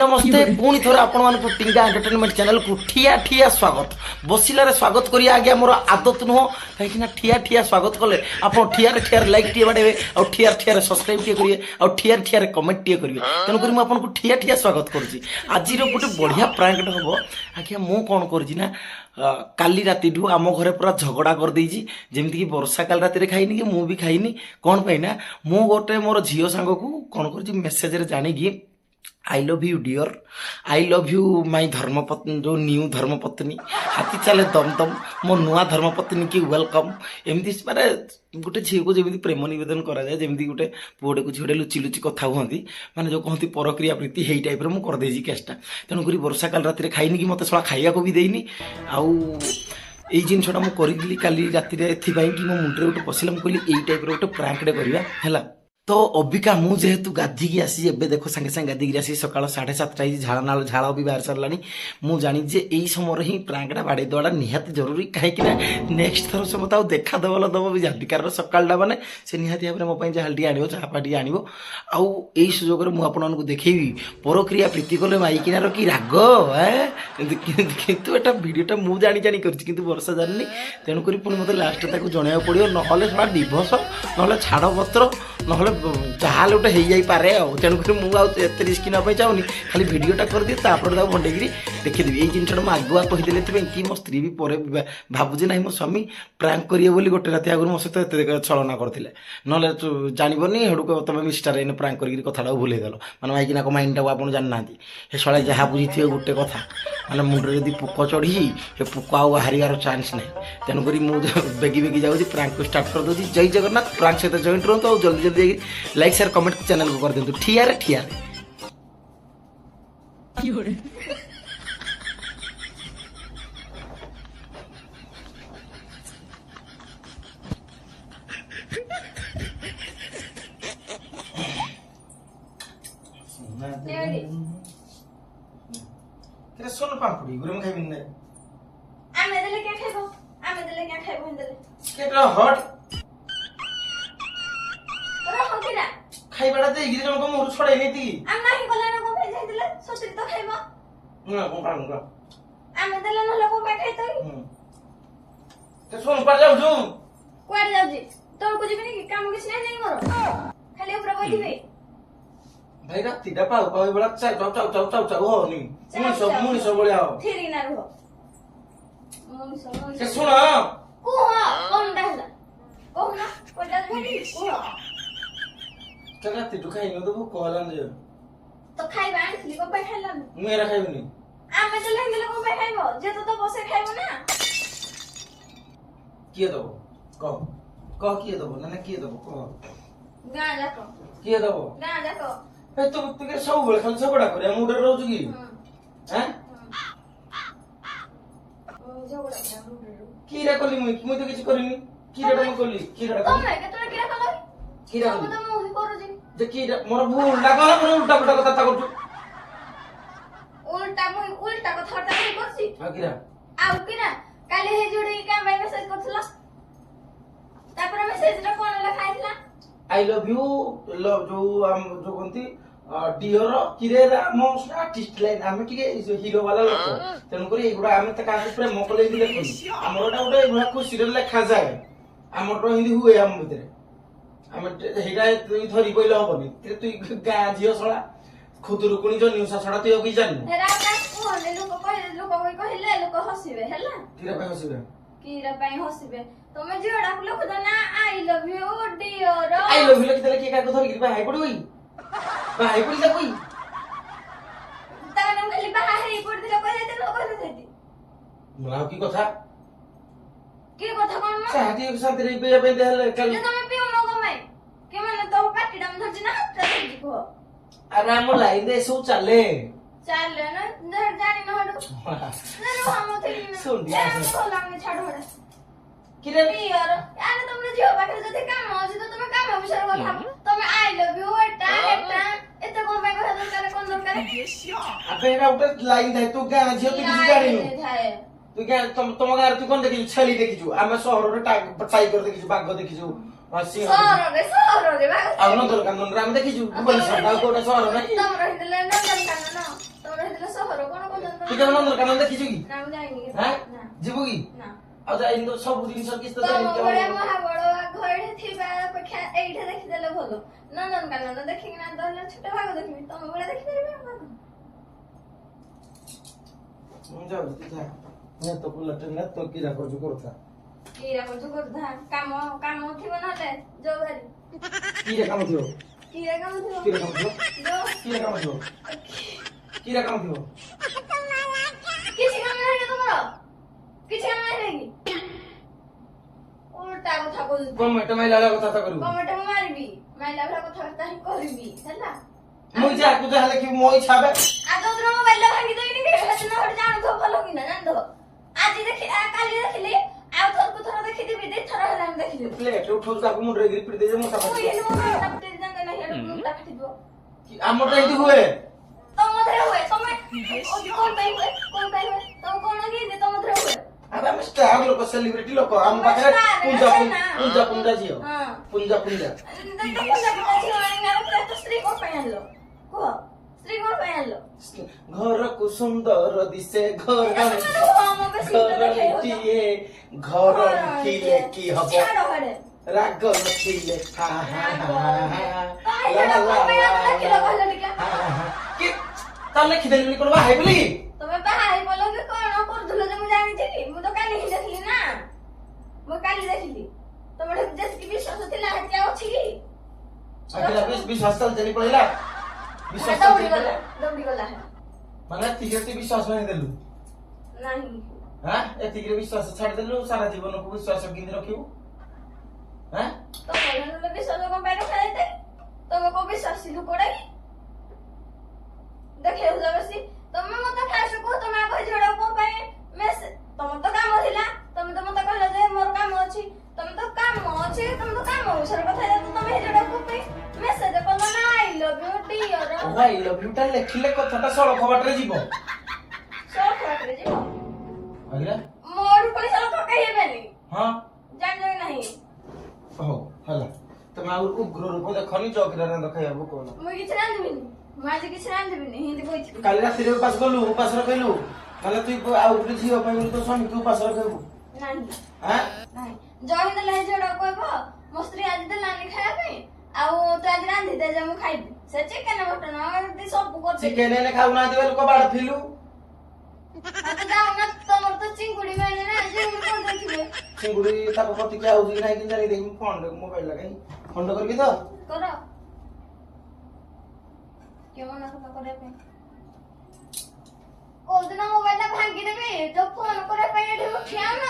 नमस्ते पुणी थोड़े आपण मानक टिंगा एंटरटेनमेंट चैनल को ठिया ठिया स्वागत बसिलारे स्वागत करिया आगे मोर आदत नुह कहीं ठिया ठिया स्वागत कले आप ठिया ठिया लाइक टे बाड़े और ठिया ठिया सब्सक्राइब टे करिए और ठिया ठिया कमेंट टे करिए तेणुक मुझे ठिया ठिया स्वागत करुँची आज गोटे बढ़िया प्रांक हम आज्ञा मु कौन करना काली राति आम घरे पूरा झगड़ा कर देजी जमीक कि वर्षा काल राति खाइनी कि मु भी खाइनी कौन पाई ना मु गोटे मोर झील सांग को कौन कर message Janaki I love you dear I love you my धर्मपत्नी जो न्यू धर्मपत्नी हाथी चले दम दम मो नुआ धर्मपत्नी की वेलकम एमती माने गोटे झील को जमी प्रेम नवेदन कराए जमी गोटे पुओटे को झीटे लुचि लुचि कथा कहती माने जो कहती परक्रिया प्रीति यही टाइप मुझे करदे केसटा तेणुक वर्षा काल राति खाइनी कि मत शला खाइया को भी देनी आउ यही जिनसा मुझे करी काली राति कि मो मुंडे गोटे पशिला मुझे कहली यही टाइप गोटे प्रांकटे करवा है तो अबिका मु जेहेतु गाधिकी आसी एबे देखो सांगे सांगे गाधिकी आसी सकाळ 7:30 झाड़ झाड़ भी बाहर सारा मु जानी जे यही समय ही प्रांकटा बाड़े देवाटा निहाती जरूरी कहीं नेक्स्ट थर से मत देखा दबल दब भी जाती कारण सकाळटा माने से निहाती भाव में मो जहाटी आण चापाटी आण आई सुजोग में मुझे देखी परक्रिया प्रीति कले माइकिनार कि राग कितु एटा भिडटा मु जानी जानी कर वर्षा जानी तेणुक पुणी मत लास्ट तक जन पड़ो ना डिभोर्स ना छाड़ पत्र ना जहाँ गोटे हो जापे तेणुक मुझे रिस्क नापी चाहूनी खाली भिडटा करदिए भंडेक देखीदेवी यही जिनसा मुझे आगुआ कहीदेली कि मो स्त्री भी पर भावुँ ना मो स्वामी प्रांक करेंगे गोटे राति आगुरी मो सहित छलना करते ना जानवनी हेड़ू तुम मिस्टर इन प्रांक कर कथा भूलैदेल मैंने माइकिना माइंड आप जानना शा जहाँ बुझी थे गोटे कथा मैंने मुंडे जब पुक चढ़ी हे पुक आहार चान्स ना तेणुक मुझे बेगी बेगी जाऊँगी प्रांक को स्टार्ट कर दूसरी जय जगन्नाथ प्रांक सहित जॉइंट रुहतु और जल्दी जल्दी लाइक शेयर कमेंट चैनल को कर दिंतु ठिया रे ठिया रे सोन पापड़ी गुरे में खाइबिन नै आमे देले क्या खाइबो आमे देले क्या खाइबो हिंदले केटा हट तोरा हकिरा खाइबाटा दे गिरे जमको मोर छोड़ाई नेती आम नाही गला न को भेज दिले सोचरी तो खाइबो ना को पांगा आमे देले न लोको पे खाइ तई ते सोन पर जाऊ छु कोड जाउ जी तोर को जिबिनी कि काम किछ नै नै मोर खाली ऊपर बैठिबे भाई राति दा पाउ पाउ बड़ा चाउ चाउ चाउ चाउ चाउ चाउ हो नी मुनी सब बळिया हो थिरी ना रहो मुनी सब के सुन को कोन डाला को ना कोडा भेडी को के राति दुखाई न दबो कहलान जे तो खाइबा आंखली को पे खाइला मेरा खाइबनी आमे देले हिंदले को पे खाइबो जे तो बसे खाइबो ना किए दबो कह किए दबो ना किए दबो कह गां जाको किए दबो गां जाको ए तो तुके सब बेले खाली झगड़ा करे मुडे रहू की हैं झगड़ा क्या मुंडे की रे कली मुई तो किछ करिनी की रे मैं कली की रे तो मैं के तोरा किरा कलो की रे तो मु ही करू जी जे की रे मोर भूल लागला मोर उल्टा पुल्टा कथा करछु उल्टा को थटा नहीं करसी आ की रे आउ किना काले हे जोड़ी का भाई मेसेज करथला तापर मेसेज रे कोन लिखाइथला आई लव यू लव जो कोनती डियर किरे राम आर्टिस्ट लाइन आमे टिके हीरो वाला लोक तेन करी एगुडा आमे त काहे प्रेम कोले दिले कोनी हमरटा उडे एगुडा को सीरियल लेखा जाए हमरटा हिंदी हुए हम भितरे आमे हेडा तुई धरी पइले होबनी ते तुई गा जियो सळा खुदुरु कुनी जो न्यूसा सळा तुई की जानि हेरा का कोले लोक कहले लोक हसिबे हला किरा पे हसिबे कीरा पई हसिबे तमे जोडा को लिख दो ना I love you dear I love you लिख देले के का को धरी भाई पड़ोई भाई पड़ी जा कोई ताने खाली बाहर ही पड़ दिला कहे ते लोक कहले देती मलाव की कथा की कथा कोन मा साथी एक साथ रे पे पे देले कल जे तमे पिउ न गमाई के माने तो पाटी डाम धर지 ना जी को अरे हम लाइन दे सो चले चले ना धर जानी न हडो ना हम थे सुन दिया बोला में छाड़ हडा किरे यार यार तुमने जियो पाखरे जते काम होछि तो तुम काम विषय কথা তুমি आई लव यू एटा एते कोन पे कथा दरकार कोन दरकार अबे ना उठे लाइन दे तू क्या झियो तू किसी जानी तू क्या तुम गार तू कोन देखि छली देखि छु आमे शहर रे टाइगर देखि छु बाघ देखि छु सहर रे ଆଉ ନନ୍ଦନକାନନ ଆମେ ଦେଖିଛୁ ଭୁବନେଶ୍ୱର ଆଉ କୋଉଟା ସହର ନାହିଁ। ତମର ହେଇଥିଲେ ନନ୍ଦନକାନନ কেমন নন্দনকানন দেখিଛୁ কি ନା ମୁଁ ଯାଇନି হ্যাঁ ନା ଯିବୁ କି ନା ଆଉ ଯାଇନି ତ ସବୁ ଜିନିଷ କିଛି ତ ତମ ଯାଇନି ଭଳିଆ କେବଳ ମହାବଳ ବାଘ ଏଇଠି ଥିବା ଅପେକ୍ଷା ଏଇଠି ଦେଖିଦେଲେ ଭଲ ନନ୍ଦନକାନନ ଦେଖିକି ନା ଧରିଲେ ଛୋଟ ବାଘ ଦେଖିବି ତମ ଭଳିଆ ଦେଖିପାରିବି ବାଘ ମୁଁ ଯାଉଛି ତୁ ଯା ମୁଁ ତ ବୁଲେଟ ନା ତ କିରା କରୁଛୁ କରୁଥା କିରା କରୁଛୁ କରୁଥା କାମ କାମ ଥିବ ନହେଲେ ଯୋଉ ଭାରି କିରା କାମ ଥିବ କିରା କାମ ଥିବ କିରା କାମ ଥିବ ଯୋଉ କିରା କାମ ଥିବ କିରା କାମ ଥିବ କିଛି କାମ ନାହିଁ କି ତମର କିଛି କାମ ନାହିଁ କି ଉଲ୍ଟା କଥା କହୁଛୁ ଗମେଣ୍ଟ ମାଇଲା ବେଳେ କଥା ତ କରିବୁ କମେଣ୍ଟ ମୁଁ ମାରିବି ମାଇଲା ଭଳିଆ କଥାବାର୍ତ୍ତା ହିଁ କରିବି ହେଲା ମୁଁ ଯାହାକୁ ଯାହା ଲେଖିବି ମୋ ଇଚ୍ଛା ବେ ଆଗ ଦିନ ମୋବାଇଲ ଭାଙ୍ଗି ଦେଇନି କି ସେଦିନ ଗୋଟେ ଜାଣୁଥିବ ଭଲ କି ନା ଜାଣିଥିବ ଆଜି ଦେଖି କାଲି ଦେଖିଲି ଆଉ ଥରକୁ ଥର ଦେଖିଦେବି ଦି ଥର ହେଲା ମୁଁ ଦେଖିଦେବି ପ୍ଲେଟ ଉଠଉଛୁ ତାକୁ ମୁଣ୍ଡରେ ଗିରି ପିଟି ଦେଇଛି ମୁଁ ମୁଁ ଏଇନେ ମୋ ମୁଣ୍ଡଟା ଫୁଟେଇ ଜାଣିଲେ ନାହିଁ ଏଟା ମୁଣ୍ଡଟା ଫାଟିଯିବ ଆମର ଏଇଠି ହୁଏ ତମ ଥରେ ହୁଏ ତମେ କଣ ପାଇଁ ହୁଏ ତମ କଣ କି ତମ ଥରେ ହୁଏ ଆବେ ଆମେ ଷ୍ଟାର ଲୋକ ସେଲିବ୍ରିଟି ଲୋକ ଆମ ପାଖରେ ପୁଞ୍ଜା ଝିଅ ପୁଞ୍ଜା ସ୍ତ୍ରୀ କଣ ପାଇଁ ଆଣିଲ କୁହ ସ୍ତ୍ରୀ କଣ ପାଇଁ ଆଣିଲ ଘରକୁ ସୁନ୍ଦର ଦିଶେ ଘର ଥିଲେ କି ହବ ରାଗ ନଥିଲେ ତା ଲେଖିଦେଲି ବୋଲି କଣ ବାହାଇ ବୋଲି ତମେ ବାହା ହେଇ ପଡିଲ କି କଣ କରୁଥିଲ ଯେ ମୁଁ ଜାଣିଛି କି ମୁଁ ତ କାଲି ହିଁ ଦେଖିଲି ନା ମୁଁ କାଲି ଦେଖିଲି ତମର ଯେତିକି ବିଶ୍ୱାସ ଥିଲା ସେତିକି ଅଛି କି ବିଶ୍ୱାସ ଚାଲି ପଳେଇଲା ବିଶ୍ୱାସ ଦୌଡ଼ିଗଲା ମାନେ ଏତିକି ବିଶ୍ୱାସ ଭାଙ୍ଗିଦେଲୁ ନାହିଁ ହଁ ଏତିକିରେ ବିଶ୍ୱାସ ଛାଡିଦେଲୁ ସାରା ଜୀବନକୁ ବିଶ୍ୱାସ କେମିତି ରଖିବୁ ହଁ ତମର ବିଶ୍ୱାସ କଣ ପାଇଁ ରଖାଯାଇଥାଏ ତମେ କୋଉ ବିଶ୍ୱାସୀ ଲୋକଟା କି ଦେଖେଇବ ବେଶୀ ତମେ ମତେ ଫାଷ୍ଟ କୁହ ତମେ ଆଗ ଝିଅଟା କଣ ପାଇଁ ମେସେଜ ତମର ତ କାମ ଥିଲା ତମେ ତ ମତେ କହିଲ ଯେ ମୋର କାମ ଅଛି ତମେ ତ କାମ ଅଛି ତମେ ତ କାମ ବିଷୟରେ କଥା ହେଇଯାଉ ତମେ ଝିଅଟା କଣ ପାଇଁ ମେସେଜ କଲ ନା I love you dear I love you ଟା ଲେଖିଲେ କଥାଟା ସଳଖ ବାଟରେ ଯିବ ସଳଖ ବାଟରେ ଯିବ ଆଜ୍ଞା ମୋର ପୁଣି ସଳଖ କାହିଁ ହେବେନି ହଁ ଜାଣିଛ କି ନାହିଁ ହଉ ହେଲା ତମେ ଆଉ ଉଗ୍ର ରୂପ ଦେଖନି ଚକିରା ଦେଖାଇବାକୁ କହୁନ ମୁଁ କିଛି ରାନ୍ଧିବିନି ମୁଁ ଆଜି କିଛି ରାନ୍ଧିବିନି ହିନ୍ତି କହିଛି କାଲି ରାତିରେ ଉପାସ କଲୁ ଉପାସ ରଖେଇଲୁ ତାହେଲେ ତୁ ଆଉ ଗୋଟେ ଝିଅ ପାଇଁ ବୋଲି ତୋ ସ୍ୱାମୀକୁ ଉପାସ ରଖେଇବୁ ନାହିଁ ଆଁ ନାହିଁ ଜଣେ ଦେଲେ ଝିଅଟା କହିବ ମୋ ସ୍ତ୍ରୀ ଆଜି ଦେଲାନି ଖାଇବା ପାଇଁ ଆଉ ତୁ ଆଜି ରାନ୍ଧିଦେ ଯେ ମୁଁ ଖାଇବି ସେ ଚିକେନ ମଟନ ଏମିତି ସବୁ କରୁଛି ଚିକେନ ହେଲେ ଖାଉନାହାନ୍ତି ବୋଲି କଣ ବାଡ଼ ଥିଲୁ ତୁ ଯାଉନା ତମର ତ ଚିଙ୍ଗୁଡି ମିଳିଲେ ନା ଚିଙ୍ଗୁଡି କରିଦେଇଥିବେ ଚିଙ୍ଗୁଡି ତାକୁ ପ୍ରତିକ୍ରିୟା ହଉଛି କି ନାହିଁ କି ଜାଣି ଦେଇକି ଫୋନ ମୋବାଇଲ ଲଗାଇ ଫୋନ କରିବି ତ କର କିଏ ମନା କଲା କରିବା ପାଇଁ କୋଉଦିନ ମୋବାଇଲ ଟା ଭାଙ୍ଗିଦେବି ଯୋଉ ଫୋନ କରିବା ପାଇଁ ଏଠି ଉଠି ଆଉନ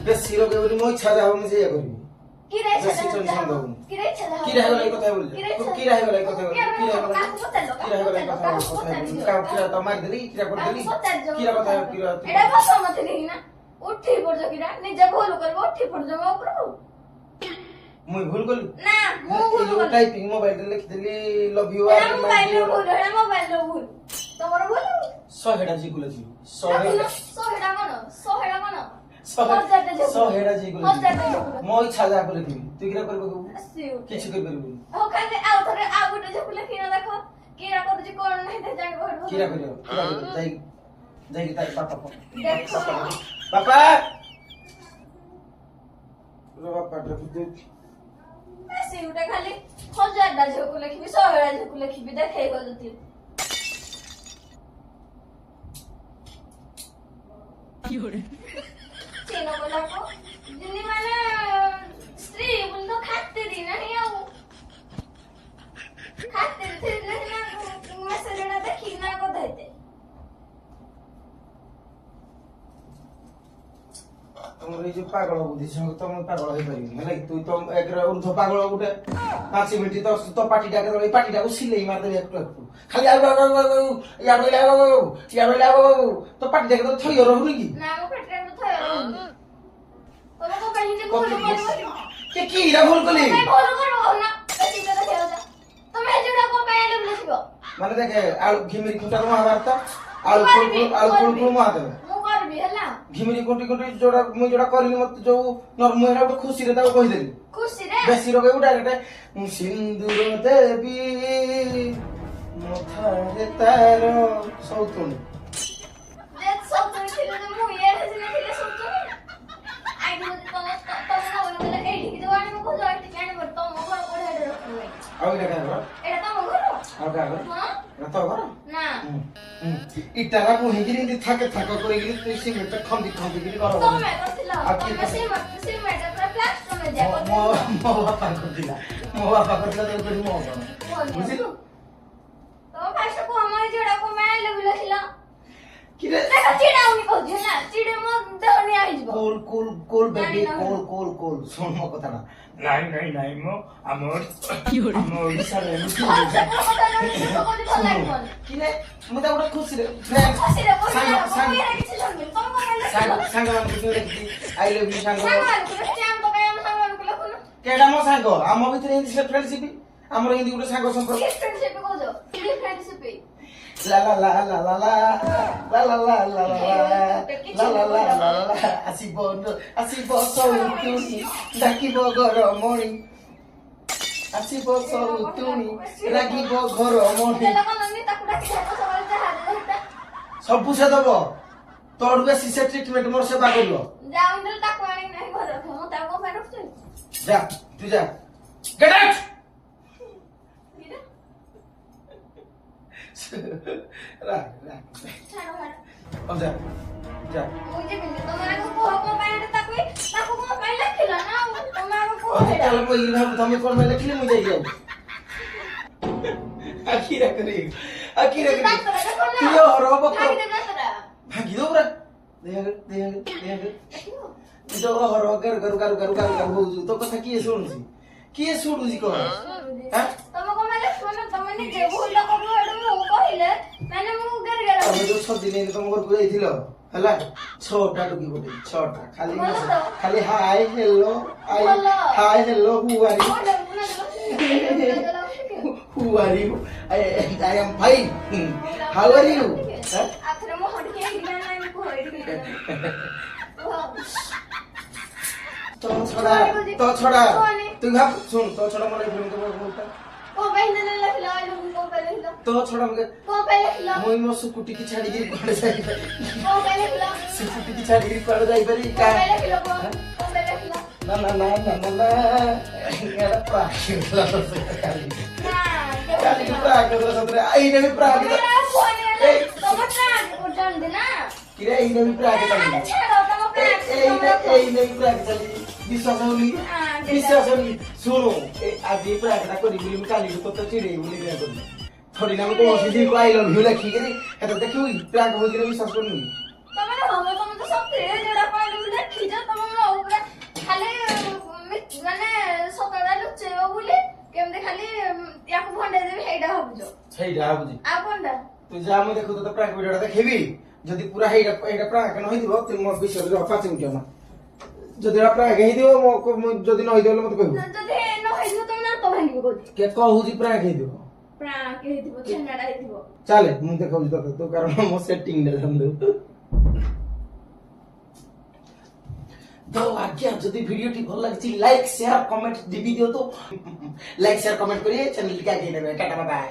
ବେଶୀ ଲଗେଇ ବୋଲି ମୋ ଇଚ୍ଛା ଯାହା ମୁଁ ସେଇଆ କରିବି କିରେ ଇଚ୍ଛା ବେଶୀ ଟେନସନ ଦବୁନି କିରେ ଇଚ୍ଛା କିରା ହେଇଗଲା ଏଇ କଥା ବୋଲି କିରା ହେଇଗଲା ଏଇ କଥା ବୋଲି କିରା ହେଇଗଲା ଏଇ କଥା କାହାକୁ କିରା ତ ମାରିଦେଲି କିରା କରିଦେଲି କିରା କଥା କିରା ଏଟା ବସମତି ନାହିଁ ନା ଉଠି ପଡଛ କିରା ନିଜେ ଭୁଲ କରିବ ଉଠି ପଡଛ ମୋ ଉପରକୁ ମୁଇଁ ଭୁଲ କଲି ନା ମୁଁ ଭୁଲ କଲି ଟାଇପିଂ ମୋବାଇଲରେ ଲେଖିଦେଲି ଲଭ୍ ୟୁ ଏଟା ମୋବାଇଲର ଭୁଲ ଏଟା ମୋବାଇଲର ଭୁଲ ତମର ଭୁଲ 100ଟା ଜିଗୁଲା ଜି 100ଟା କଣ 100ଟା କଣ 1000ଟା ଝିଅ 100ଟା ଜିଗୁଲା 1000ଟା ଝିଅ ମୋ ଇଚ୍ଛା ଯାହା କଲେ ଥିବି ତୁ କିରା କରିବ କିଛି କରିପାରିବୁନି ହଉ ଖାଲି ଆଉ ଥରେ ଆଉ ଗୋଟେ ଝିଅ ଲେଖିନା ଦେଖ କିରା କରୁଛି କଣ ନାହିଁ ତ ଜାଣିବ କିରା କରିବ ଯାଇକି ତାର ପାପା ଦେଖ ବାପା ବାପା ଦେଖୁଛି ସେଇଟା ଖାଲି 1000ଟା ଝିଅକୁ ଲେଖିବି 100ଟା ଝିଅକୁ ଲେଖିବି ଦେଖେଇବ ଯଦି ଚିହ୍ନ କଲାକୁ ଦିନି ମାନେ ସ୍ତ୍ରୀ ବୋଲି ତ ଖାତିରି ନାହିଁ ଆଉ ଖାତିରି ଥିଲେ ସିନା ମେସେଜଟା ଦେଖିକି ନା କଥା ହେଇତେ ତମର ଏଇ ଯୋଉ ପାଗଳ ବୁଦ୍ଧି ସଙ୍ଗେ ତମେ ପାଗଳ ହେଇପାରିବନି ହେଲା କି? ତୁ ତ ଏକରେ ଉର୍ଦ୍ଧ ପାଗଳ ଗୋଟେ 5 ମିନିଟ୍ ତ ପାଟିଟା କେତେବେଳେ ଏଇ ପାଟିଟାକୁ ସିଲେଇ ମାରିଦେବି একটু ଖାଲି ଆଉ ଇଆଡୁ ତ ପାଟିଟା କେତେବେଳେ ଥୟ ରହୁନି କି ନା ମୋ ପେଟରେ ତ ଥୟ ରହୁନି ତମେ କଣ ପାଇଁ ଯେ ଭୁଲ କରିବ କି ଇରା ଭୁଲ କଲି ତମେ ଭୁଲ କରିବ ନା ବେଶୀଟା ଦେଖେଇବ ଯା ତମେ ଏଜୁଡା କଣ ପାଇଁ ଆଇଲ ଲେଖିବ ମାନେ ଦେଖେ ଆଳୁ ଘିମିରି ଖୁଣ୍ଟାର ମହାଭାରତ ଆଳୁ କୁଳୁ ମହାଦେବ ମୁଁ କରିବି ହେଲା ଘିମିରି କୋଟି କୋଟି ଯୋଉଟା ମୁଁ ଯୋଉଟା କରିନି ମତେ ଯୋଉ ମୁଁ ଏଟା ଗୋଟେ ଖୁସିରେ ତାକୁ କହିଦେଲି ଖୁସିରେ ବେଶୀ ଲଗେଇବୁ ଡାଇରେକ୍ଟ ମୁଁ ସିନ୍ଦୁର ଦେବି ମଥାରେ ତାର ସଉତୁଣୀ ଯେ ସଉତୁଣୀ ଥିଲେ ଯେ ମୁଁ ଇଆଡେ ସିନା ଥିଲେ ସଉତୁଣୀ ଆଇଡି ଯଦି ତମ ନବନ କଲେ ଏଇଠିକି ଯୋଉ ଆଣିବ କହୁଛ ଏଇଠିକି ଆଣିବ ତମ ଘର କୋଉଠି ଏଇଠି ରଖିବ ଆଉ ଏଇଟା କାହା ଘର ଏଇଟା ତମ ଘର ଆଉ କାହା ଘର ହଁ ଏଟା ତୋ ଘର ନା ଇଟାରା ବୁଣିକିରି ଏମିତି ଥାକେ ଥାକ କରିକିରି ତୁଇ ସିମେଣ୍ଟ ଖମ୍ବି ଖମ୍ବିକିରି ଘର ତମେ କରିଥିଲ ଆଉ କିଏ ତମେ ସିମେଣ୍ଟ ପୁରା ପ୍ଲାଷ୍ଟର ମେଜା ମୋ ବାପା କରିଥିଲା ତେଣୁକରି ମୋ ଘର ବୁଝିଲୁ ତମ ଫାଷ୍ଟ କୁହ ମୋର ଯୋଉଟା କୋ ମାଇଲେ ବିଲ ଥିଲା କିରେ ଦେଖ ଚିଡାଉନି କହୁଛି ହେଲା ଚିଡେ ମୋ ଦେହ ନିଆ ହେଇଯିବ କୋଲ ବେବି କୋଲ ଶୁଣ ମୋ କଥାଟା ନାଇଁ ମୋ ଆମ ଓଡ଼ିଶାରେ ଏମିତି କିରେ ମୁଁ ତା ଗୋଟେ ଖୁସିରେ ସାଙ୍ଗମାନଙ୍କୁ ଦେଖିଛି ଆଇ ଲଭ୍ ୟୁ ସାଙ୍ଗ କେଡା ମୋ ସାଙ୍ଗ ଆମ ଭିତରେ ଏମିତି ସେ ଫ୍ରେଣ୍ଡସିପ ଆମର ଏମିତି ଗୋଟେ ସାଙ୍ଗ ସମ୍ପର୍କ ଲା ଲା ଲା ଲା ଲା ଲା ଲା ଲା ଲା ଲା ଲା ଆସିବ ସଉତୁଣୀ ଡାକିବ ଘର ମଣି ଆସିବ ସଉତୁଣୀ ରାଗିବ ଘର ମଣି ସବୁ ସେ ଦବ ତୋଠୁ ବେଶୀ ସେ ଟ୍ରିଟମେଣ୍ଟ ମୋର ସେବା କରିବ ଯା ତୁ ଯା ଗେଟ୍ ଆଉଟ୍ अब जा जा चल कोई ना तमे कोन में लिखले मुझे जाई आखिर करे यो रोबो भागी दो बरा देख जो हरो कर हो तो कथा की सुनुसी की सुनुसी को हां तमे जो 6 दिन तुम घर को जाइथिलो हला 6टा टुकी बोली 6टा खाली hi hello who are you I am fine how are you तो छोड़ा तू भाब सुन तो छोड़ा मन फिल्म तो बोलता तो छोड़ा मुई मो सुकुटी की छाड़ी गिरी पड़ जाई सुकुटी की छाड़ी गिरी पड़ जाई परी का ना एड़ा प्राक काली प्राक सतरे आई ने भी प्राक किरे आई ने भी प्राक चली विश्वास होनी सुनो आज ये प्राकटा करी बोली मैं काली को तो चिड़े बोली क्या करी थोड़ी ना को सीधी को आई लव यू लिखी करी एतो देखियो प्राक हो कि विश्वास करनी तमे तो सब तेरे जेड़ा पाइल लिखी जा तमे मो ऊपर खाली माने सतरा लुचेबो बोली केमते खाली याको भंडे देबी हेडा हबजो हेडा हबजी आ कोनडा तू जा मैं देखो तो प्राक वीडियोटा देखेबी जदी पूरा हेडा प्राक न होई दिबो तू मो विश्वास रे 5 मिनिट ना जदी प्राक हेई दिबो मो जदी न होई दिबो मते कहबो जदी न होई दिबो तमे ना तो भांगी कोठी के कहूजी प्राक हेई दिबो प्राक हेई दिबो छेनाडा हेई दिबो चले मु देखौजी तो कारण मो सेटिंग दे हम तो आज्ञा जदि वीडियो टी भल लागछि लाइक शेयर कमेंट दिबी दियो तो लाइक शेयर कमेंट करिए चैनल के आगे नेबे टाटा बाय बाय।